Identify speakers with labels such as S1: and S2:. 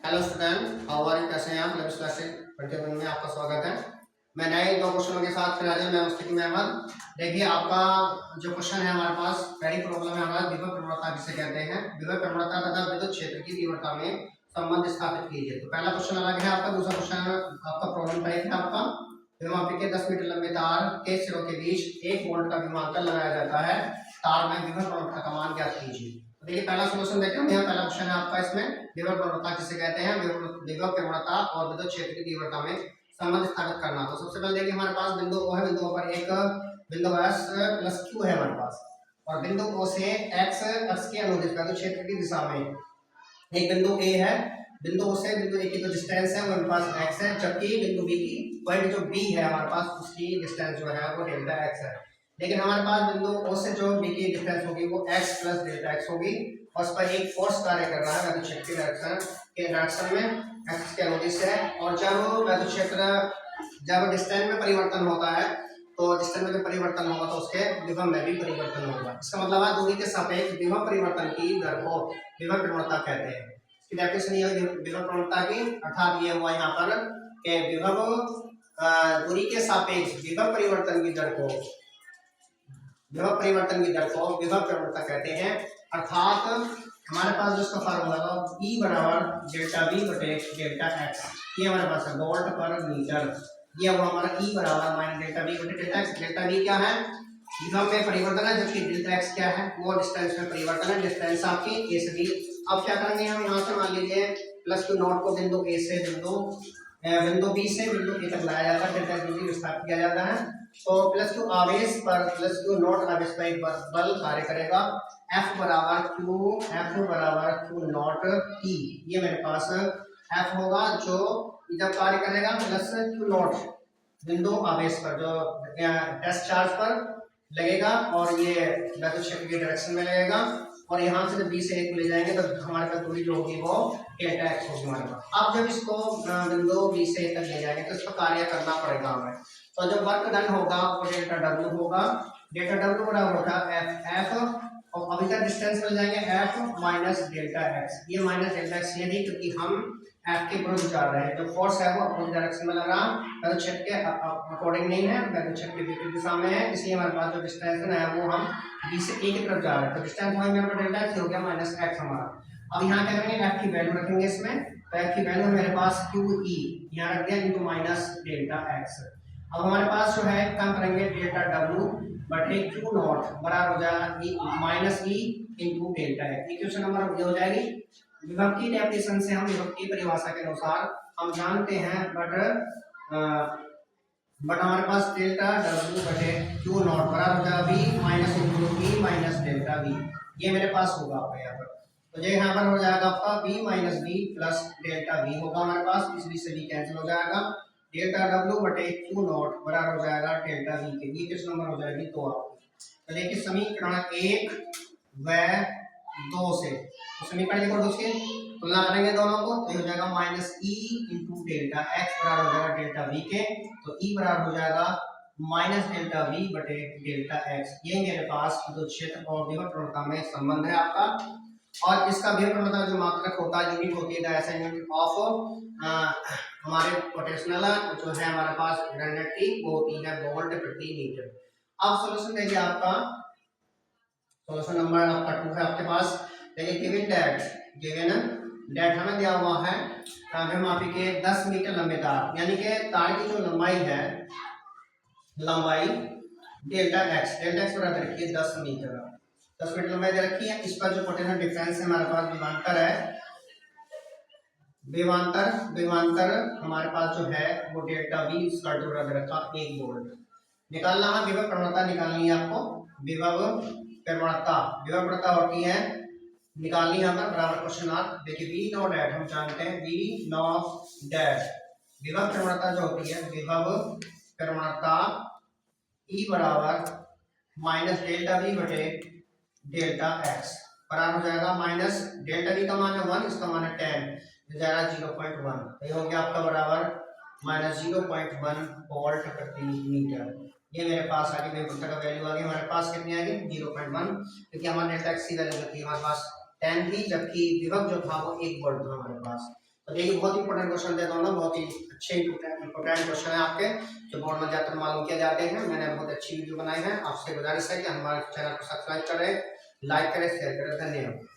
S1: Hello student, how are you? कैसे हैं आप? लेवल क्लास प्रतिबंध में आपका स्वागत है। मैं नए दो क्वेश्चनों के साथ फिर हाजिर मैं मुस्तकीम अहमद। देखिए, आपका जो क्वेश्चन है हमारे पास, पहली प्रॉब्लम है हमारा विभव प्रवणता किसे कहते हैं। विभव प्रवणता तथा विद्युत क्षेत्र की तीव्रता में संबंध स्थापित कीजिए। तो पहला क्वेश्चन अलग है आपका। दूसरा क्वेश्चन आपका प्रॉब्लम टाइप है आपका। विभवांतर के 10 मीटर लंबे तार के सिरों के बीच 1 वोल्ट का विभवांतर लगाया जाता है। तार में विभव प्रवणता का मान ज्ञात कीजिए। तो देखिए, पहला सॉल्यूशन देखते हैं। यहाँ पहला क्वेश्चन है आपका। इसमें विभव प्रवणता किसे कहते हैं। विभव प्रवणता और विद्युत क्षेत्र की तीव्रता में संबंध स्थापित करना। तो सबसे पहले देखिए, हमारे पास बिंदु O है। बिंदु O पर एक बिंदु S प्लस Q है हमारे पास, और बिंदु O से x अक्ष के अनुदिश विद्युत क्षेत्र की दिशा में एक बिंदु A है। बिंदु O से बिंदु A की जो डिस्टेंस है वो हमारे पास x है, जबकि बिंदु B की पॉइंट जो B है हमारे पास, उसकी डिस्टेंस जो है वो डेल्टा x है। लेकिन हमारे पास बिंदु O से जो B की डिस्टेंस होगी वो x प्लस डेल्टा x होगी, और उस पर एक फोर्स कार्य कर रहा है विद्युत क्षेत्र के डायरेक्शन में x के अनुदिश है। और जब विद्युत क्षेत्र जब डिस्टेंस में परिवर्तन होता है, तो डिस्टेंस में जो परिवर्तन होगा तो उसके विभव में भी परिवर्तन होगा। इसका मतलब है दूरी के सापेक्ष विभव परिवर्तन की दर को विभव प्रवणता कहते हैं। इसकी डेफिनेशन ये है विभव प्रवणता की, अर्थात ये हुआ यहाँ पर कि विभव दूरी के सापेक्ष विभव परिवर्तन की दर को विभव प्रवणता कहते हैं। अर्थात हमारे पास जो इसका फार्मूला था E बराबर डेल्टा V बटे डेल्टा x, ये हमारे पास है वोल्ट पर मीटर। ये वो हमारा E बराबर माइनस डेल्टा V बटे डेल्टा x। डेल्टा V क्या है? विभव में परिवर्तन है, जबकि डेल्टा x क्या है? वो डिस्टेंस में परिवर्तन है। डिस्टेंस आपकी A से B। अब क्या करेंगे हम यहाँ से, मान लीजिए प्लस Q नॉट को बिंदु A से बिंदु B से बिंदु A तक लाया जाता है, डेल्टा V विस्थापित किया जाता है। तो प्लस Q आवेश पर प्लस Q नॉट आवेश पर एक बल कार्य करेगा। F बराबर Q नॉट T। ये मेरे पास F होगा जो जब कार्य करेगा प्लस Q नॉट बिंदु आवेश पर जो टेस्ट चार्ज पर लगेगा, और ये विद्युत क्षेत्र की डायरेक्शन में लगेगा, और यहाँ से जब B से 1 ले जाएंगे तो हमारे पास दूरी जो होगी वो डेल्टा x होगी हमारे पास। अब जब इसको बिंदु B से 1 तक ले जाएंगे तो इस पर कार्य करना पड़ेगा हमें। तो जब वर्क डन होगा वो डेल्टा W होगा। डेल्टा W बराबर होगा F, और अभी तक डिस्टेंस मिल जाएंगे F माइनस डेल्टा x। ये माइनस डेल्टा x ये नहीं, क्योंकि हम F के विरुद्ध जा रहे हैं। जो फोर्स है वो अपोजिट डायरेक्शन में लग रहा है, विद्युत क्षेत्र के अकॉर्डिंग नहीं है, विद्युत क्षेत्र के विपरीत दिशा में है। इसलिए हमारे पास जो डिस्टेंस है वो हम B से A की तरफ जा रहे हैं। तो डिस्टेंस हमारे मेरे पास डेल्टा x हो गया माइनस x हमारा। अब यहाँ क्या करेंगे, F की वैल्यू रखेंगे इसमें। तो F की वैल्यू मेरे पास QE यहाँ रख दिया इंटू माइनस डेल्टा x। अब हमारे पास जो है कम करेंगे डेल्टा W बटे Q नॉट बराबर हो जाएगा minus E into delta x। Equation number ये हो जाएगी। विभव की डेफिनेशन से हम विभव की परिभाषा के अनुसार हम जानते हैं, बट हमारे पास डेल्टा W बटे Q नॉट बराबर हो जाएगा V minus into E minus delta V। ये मेरे पास होगा आपका यहाँ पर। तो ये यहाँ पर हो जाएगा आपका V minus V plus delta V होगा हमारे पास। इस V से V कैंसिल हो जाएगा। डेल्टा W बटे Q नॉट बराबर हो जाएगा डेल्टा V के। ये किस नंबर हो जाएगी? 2 आपकी। तो देखिए समीकरण 1 व 2 से, तो समीकरण 1 और 2 की तुलना करेंगे दोनों को, तो हो जाएगा minus E into delta x बराबर हो जाएगा डेल्टा V के। तो E बराबर हो जाएगा माइनस डेल्टा V बटे डेल्टा x। ये मेरे पास विद्युत क्षेत्र और विभव प्रवणता में संबंध है आपका। और इसका विभव प्रवणता जो मात्रक होता है, यूनिट होती है ऐसा यूनिट ऑफ हमारे पोटेंशियल जो है हमारे पास ग्रेविटी की, वो होती है वोल्ट प्रति मीटर। अब सॉल्यूशन देखिए आपका, सॉल्यूशन नंबर आपका 2 है आपके पास। देखिए गिवन डेट हमें दिया हुआ है मापी के 10 मीटर लंबे तार, यानी कि तार की जो लंबाई है, लंबाई डेल्टा x बराबर रखिए 10 मीटर। 10 मीटर लंबाई दे रखी है। इस पर जो पोटेंशियल डिफरेंस है हमारे पास विभवांतर है, विभवांतर हमारे पास जो है वो डेल्टा V इसका बराबर रखा 1 वोल्ट। निकालना है विभव प्रवणता, निकालनी है आपको विभव प्रवणता होती है निकालनी है हमें बराबर क्वेश्चन मार्क। देखिए V नॉट डैट हम जानते हैं, V नॉट डैट विभव प्रवणता जो होती है, विभव प्रवणता E बराबर माइनस डेल्टा V बटे डेल्टा x बराबर हो जाएगा माइनस डेल्टा V का मान है 1, इसका मान है 10, जाएगा 0.1। ये हो गया आपका बराबर माइनस 0.1 वोल्ट प्रति मीटर। ये मेरे पास आ गई विभव का वैल्यू आ गई हमारे पास, कितनी आ गई 0.1, क्योंकि हमारे डेल्टा x की वैल्यू थी हमारे पास 10 थी, जबकि विभव जो था वो 1 वोल्ट था हमारे पास। तो देखिए बहुत इंपॉर्टेंट क्वेश्चन थे दोनों, बहुत ही अच्छे इंपॉर्टेंट क्वेश्चन है आपके जो बोर्ड में ज्यादातर मालूम किए जाते हैं। मैंने बहुत अच्छी वीडियो बनाई है। आपसे गुजारिश है कि हमारे चैनल को सब्सक्राइब करें, लाइक करें, शेयर करें। धन्यवाद।